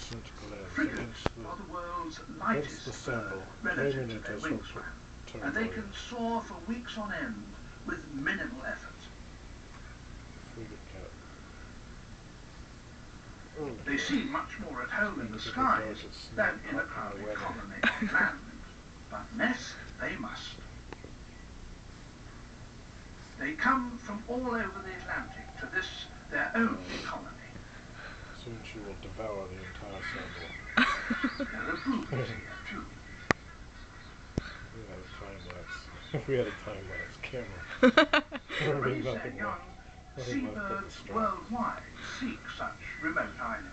cylindrical ends Frigates are the world's lightest bird relative to their wingspan, and they can soar for weeks on end with minimal effort. They seem much more at home in the skies than in a crowded colony on land, but nest they must. They come from all over the Atlantic to this, their only colony. Soon she will devour the entire circle. There are brooders here too. We had a time-lapse camera. Raising young seabirds worldwide seek such remote islands.